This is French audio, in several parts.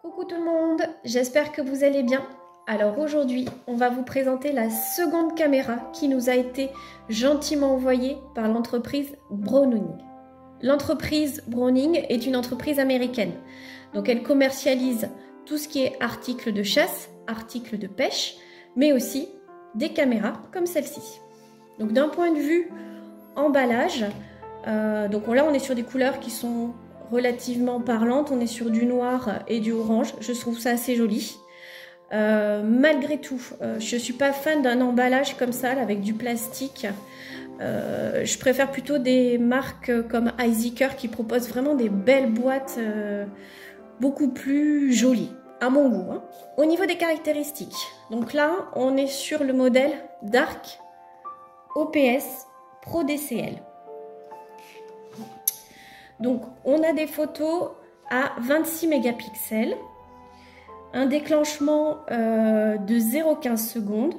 Coucou tout le monde, j'espère que vous allez bien. Alors aujourd'hui, on va vous présenter la seconde caméra qui nous a été gentiment envoyée par l'entreprise Browning. L'entreprise Browning est une entreprise américaine. Donc elle commercialise tout ce qui est articles de chasse, articles de pêche, mais aussi des caméras comme celle-ci. Donc d'un point de vue emballage, donc là on est sur des couleurs qui sont relativement parlantes, on est sur du noir et du orange, je trouve ça assez joli. Malgré tout, je ne suis pas fan d'un emballage comme ça, là, avec du plastique. Je préfère plutôt des marques comme Iciker qui proposent vraiment des belles boîtes beaucoup plus jolies, à mon goût. Hein. Au niveau des caractéristiques, donc là, on est sur le modèle Dark OPS Pro DCL. Donc, on a des photos à 26 mégapixels, un déclenchement de 0,15 secondes.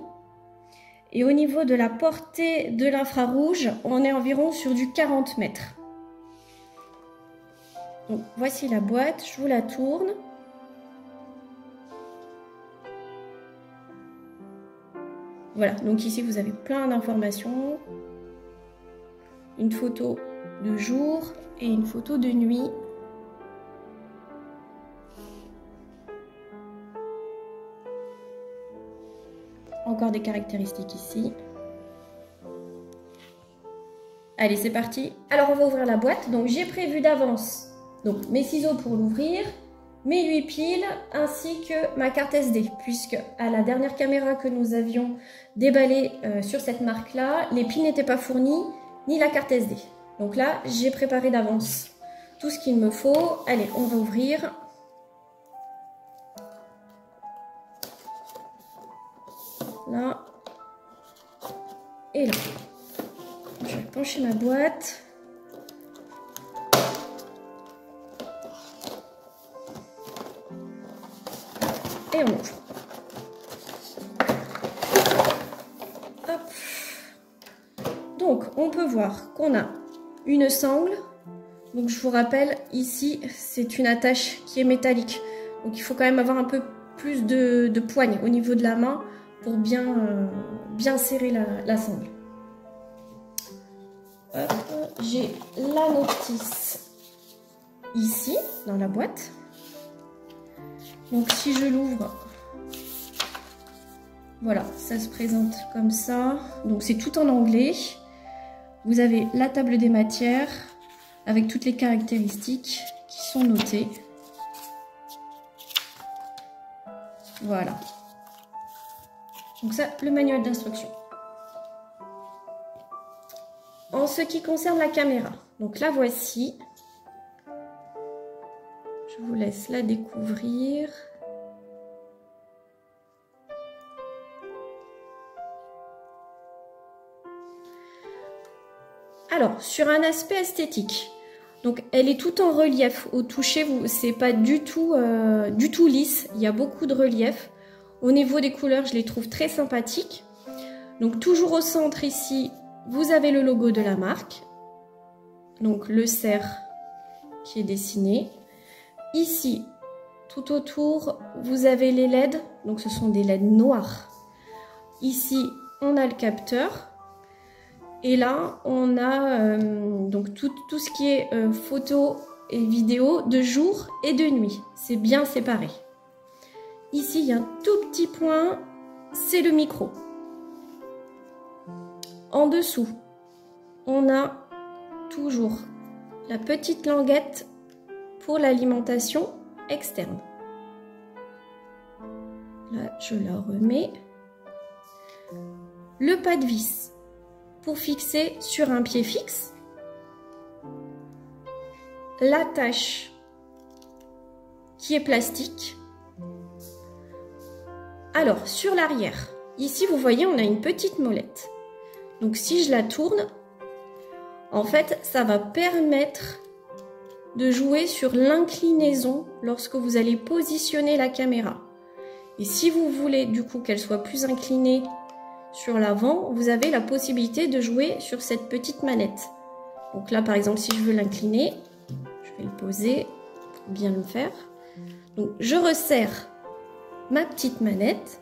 Et au niveau de la portée de l'infrarouge, on est environ sur du 40 mètres. Donc, voici la boîte, je vous la tourne. Voilà, donc ici vous avez plein d'informations. Une photo de jour et une photo de nuit. Encore des caractéristiques ici. Allez, c'est parti. Alors, on va ouvrir la boîte. Donc, j'ai prévu d'avance donc mes ciseaux pour l'ouvrir, mes 8 piles, ainsi que ma carte SD. Puisque à la dernière caméra que nous avions déballée sur cette marque-là, les piles n'étaient pas fournies, ni la carte SD. Donc là, j'ai préparé d'avance tout ce qu'il me faut. Allez, on va ouvrir. Là. Et là. Je vais pencher ma boîte. Et on ouvre. Hop. Donc, on peut voir qu'on a une sangle. Donc, je vous rappelle, ici, c'est une attache qui est métallique. Donc, il faut quand même avoir un peu plus de poigne au niveau de la main pour bien serrer la sangle. J'ai la notice ici, dans la boîte. Donc, si je l'ouvre, voilà, ça se présente comme ça. Donc, c'est tout en anglais. Vous avez la table des matières avec toutes les caractéristiques qui sont notées. Voilà. Donc ça, le manuel d'instruction. En ce qui concerne la caméra, donc la voici. Je vous laisse la découvrir. Alors, sur un aspect esthétique, donc elle est tout en relief. Au toucher, c'est pas du tout lisse. Il y a beaucoup de relief. Au niveau des couleurs, je les trouve très sympathiques. Donc toujours au centre ici, vous avez le logo de la marque. Donc le cerf qui est dessiné. Ici, tout autour, vous avez les LED. Donc ce sont des LED noirs. Ici, on a le capteur. Et là, on a donc tout ce qui est photo et vidéo de jour et de nuit. C'est bien séparé. Ici, il y a un tout petit point, c'est le micro. En dessous, on a toujours la petite languette pour l'alimentation externe. Là, je la remets. Le pas de vis pour fixer sur un pied fixe. L'attache qui est plastique. Alors, sur l'arrière, ici, vous voyez, on a une petite molette. Donc, si je la tourne, en fait, ça va permettre de jouer sur l'inclinaison lorsque vous allez positionner la caméra. Et si vous voulez, du coup, qu'elle soit plus inclinée sur l'avant, vous avez la possibilité de jouer sur cette petite manette. Donc là, par exemple, si je veux l'incliner, je vais le poser pour bien le faire. Donc je resserre ma petite manette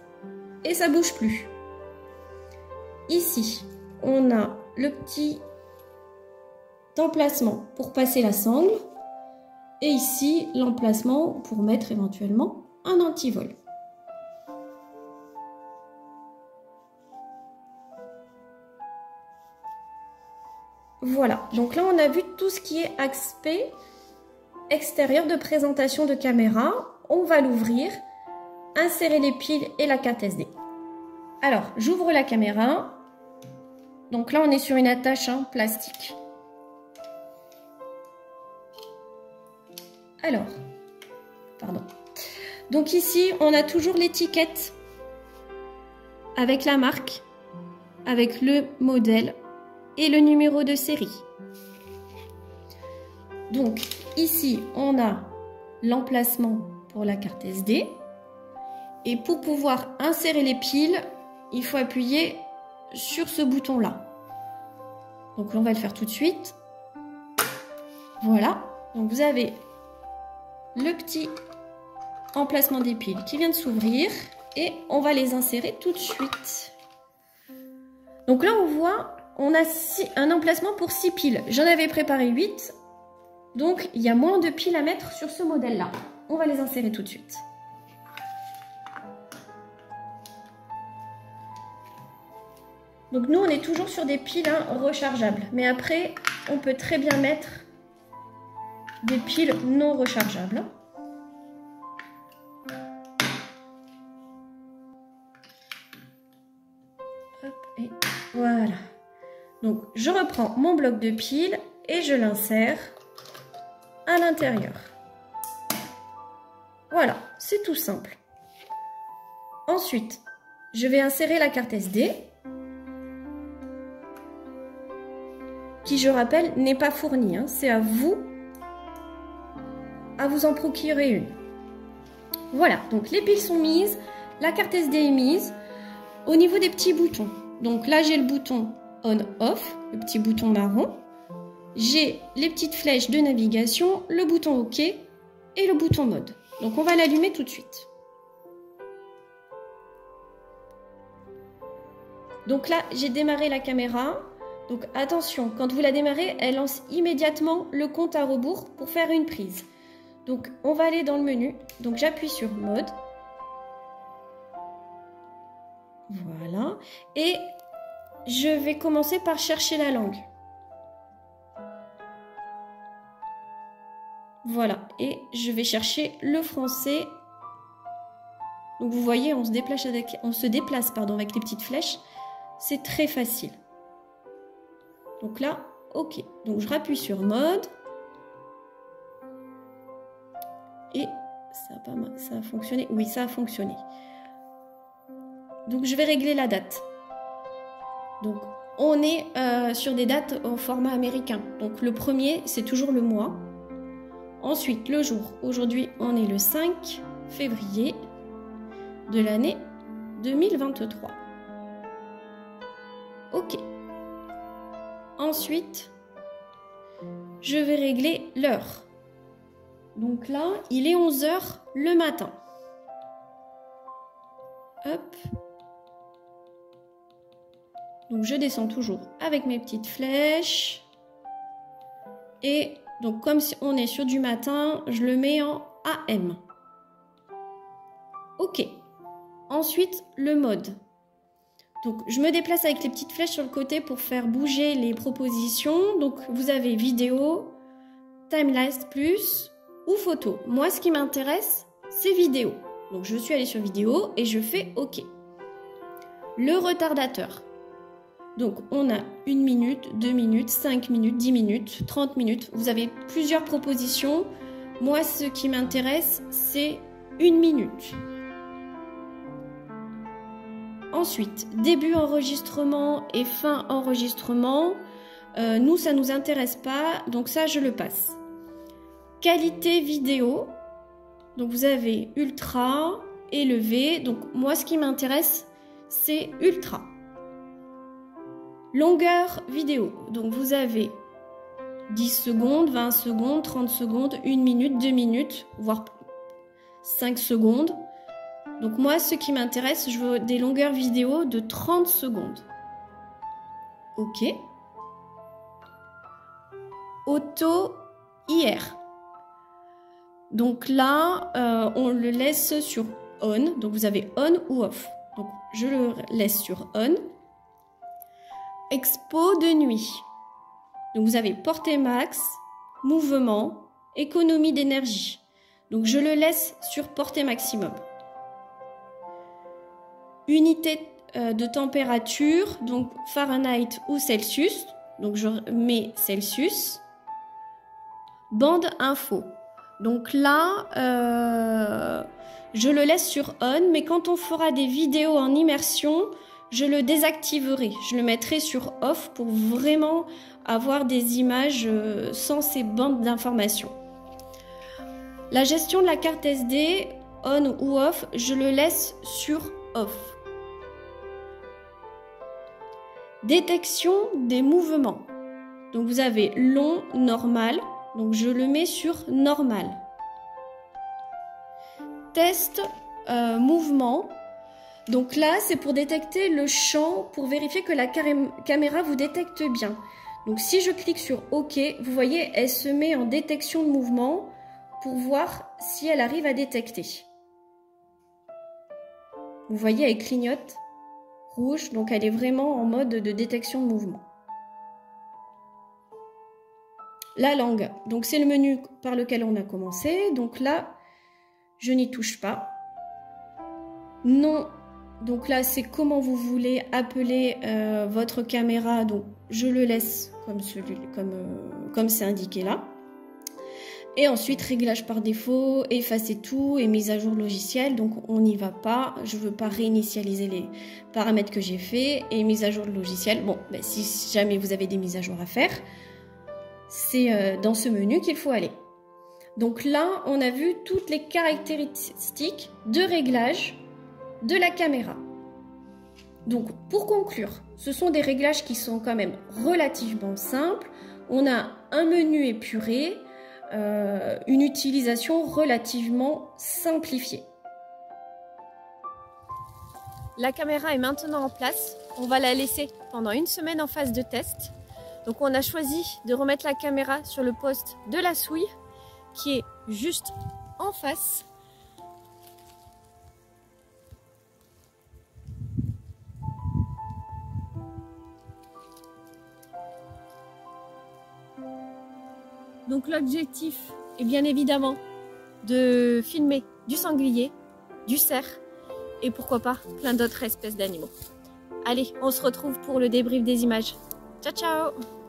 et ça bouge plus. Ici, on a le petit emplacement pour passer la sangle et ici l'emplacement pour mettre éventuellement un antivol. Voilà, donc là on a vu tout ce qui est aspect extérieur de présentation de caméra. On va l'ouvrir, insérer les piles et la carte SD. Alors, j'ouvre la caméra. Donc là on est sur une attache plastique. Alors, pardon. Donc ici on a toujours l'étiquette avec la marque, avec le modèle et le numéro de série. Donc ici on a l'emplacement pour la carte SD et pour pouvoir insérer les piles il faut appuyer sur ce bouton là. Donc là, on va le faire tout de suite. Voilà, donc vous avez le petit emplacement des piles qui vient de s'ouvrir et on va les insérer tout de suite. Donc là on voit on a un emplacement pour 6 piles. J'en avais préparé 8. Donc, il y a moins de piles à mettre sur ce modèle-là. On va les insérer tout de suite. Donc, nous, on est toujours sur des piles rechargeables. Mais après, on peut très bien mettre des piles non rechargeables. Hop, et voilà. Donc, je reprends mon bloc de piles et je l'insère à l'intérieur. Voilà, c'est tout simple. Ensuite, je vais insérer la carte SD, qui, je rappelle, n'est pas fournie. C'est à vous en procurer une. Voilà, donc les piles sont mises, la carte SD est mise. Au niveau des petits boutons, donc là j'ai le bouton on-off, le petit bouton marron. J'ai les petites flèches de navigation, le bouton OK et le bouton mode. Donc on va l'allumer tout de suite. Donc là, j'ai démarré la caméra. Donc attention, quand vous la démarrez, elle lance immédiatement le compte à rebours pour faire une prise. Donc on va aller dans le menu. Donc j'appuie sur mode. Voilà. Et je vais commencer par chercher la langue. Voilà. Et je vais chercher le français. Donc vous voyez, on se déplace avec les petites flèches. C'est très facile. Donc là, OK. Donc je rappuie sur mode. Et ça a fonctionné. Oui, ça a fonctionné. Donc je vais régler la date. Donc on est sur des dates au format américain. Donc le premier, c'est toujours le mois. Ensuite, le jour. Aujourd'hui, on est le 5 février de l'année 2023. OK. Ensuite, je vais régler l'heure. Donc là, il est 11 h le matin. Hop. Donc je descends toujours avec mes petites flèches. Et donc comme si on est sur du matin, je le mets en AM. OK. Ensuite, le mode. Donc je me déplace avec les petites flèches sur le côté pour faire bouger les propositions. Donc vous avez vidéo, timelapse plus ou photo. Moi, ce qui m'intéresse, c'est vidéo. Donc je suis allée sur vidéo et je fais OK. Le retardateur. Donc on a 1 minute, 2 minutes, 5 minutes, 10 minutes, 30 minutes. Vous avez plusieurs propositions. Moi, ce qui m'intéresse, c'est 1 minute. Ensuite, début enregistrement et fin enregistrement. Nous, ça ne nous intéresse pas, donc ça, je le passe. Qualité vidéo. Donc vous avez ultra, élevé. Donc moi, ce qui m'intéresse, c'est ultra. Longueur vidéo. Donc vous avez 10 secondes, 20 secondes, 30 secondes, 1 minute, 2 minutes, voire 5 secondes. Donc moi, ce qui m'intéresse, je veux des longueurs vidéo de 30 secondes. OK. Auto IR. Donc là, on le laisse sur on. Donc vous avez on ou off. Donc je le laisse sur on. Expo de nuit. Donc vous avez portée max, mouvement, économie d'énergie. Donc je le laisse sur portée maximum. Unité de température, donc Fahrenheit ou Celsius. Donc je mets Celsius. Bande info. Donc là, je le laisse sur on, mais quand on fera des vidéos en immersion, je le désactiverai. Je le mettrai sur off pour vraiment avoir des images sans ces bandes d'informations. La gestion de la carte SD, on ou off, je le laisse sur off. Détection des mouvements. Donc vous avez long, normal. Donc je le mets sur normal. Test mouvement. Donc là, c'est pour détecter le champ, pour vérifier que la caméra vous détecte bien. Donc si je clique sur OK, vous voyez, elle se met en détection de mouvement pour voir si elle arrive à détecter. Vous voyez, elle clignote rouge, donc elle est vraiment en mode de détection de mouvement. La langue, donc c'est le menu par lequel on a commencé. Donc là, je n'y touche pas. Non, donc là, c'est comment vous voulez appeler votre caméra. Donc je le laisse comme c'est indiqué là. Et ensuite, réglage par défaut, effacer tout et mise à jour logiciel. Donc on n'y va pas. Je ne veux pas réinitialiser les paramètres que j'ai fait. Et mise à jour de logiciel. Bon, ben, si jamais vous avez des mises à jour à faire, c'est dans ce menu qu'il faut aller. Donc là, on a vu toutes les caractéristiques de réglage de la caméra. Donc pour conclure, ce sont des réglages qui sont quand même relativement simples. On a un menu épuré, une utilisation relativement simplifiée. La caméra est maintenant en place. On va la laisser pendant une semaine en phase de test. Donc on a choisi de remettre la caméra sur le poste de la souille qui est juste en face. Donc l'objectif est bien évidemment de filmer du sanglier, du cerf et pourquoi pas plein d'autres espèces d'animaux. Allez, on se retrouve pour le débrief des images. Ciao ciao!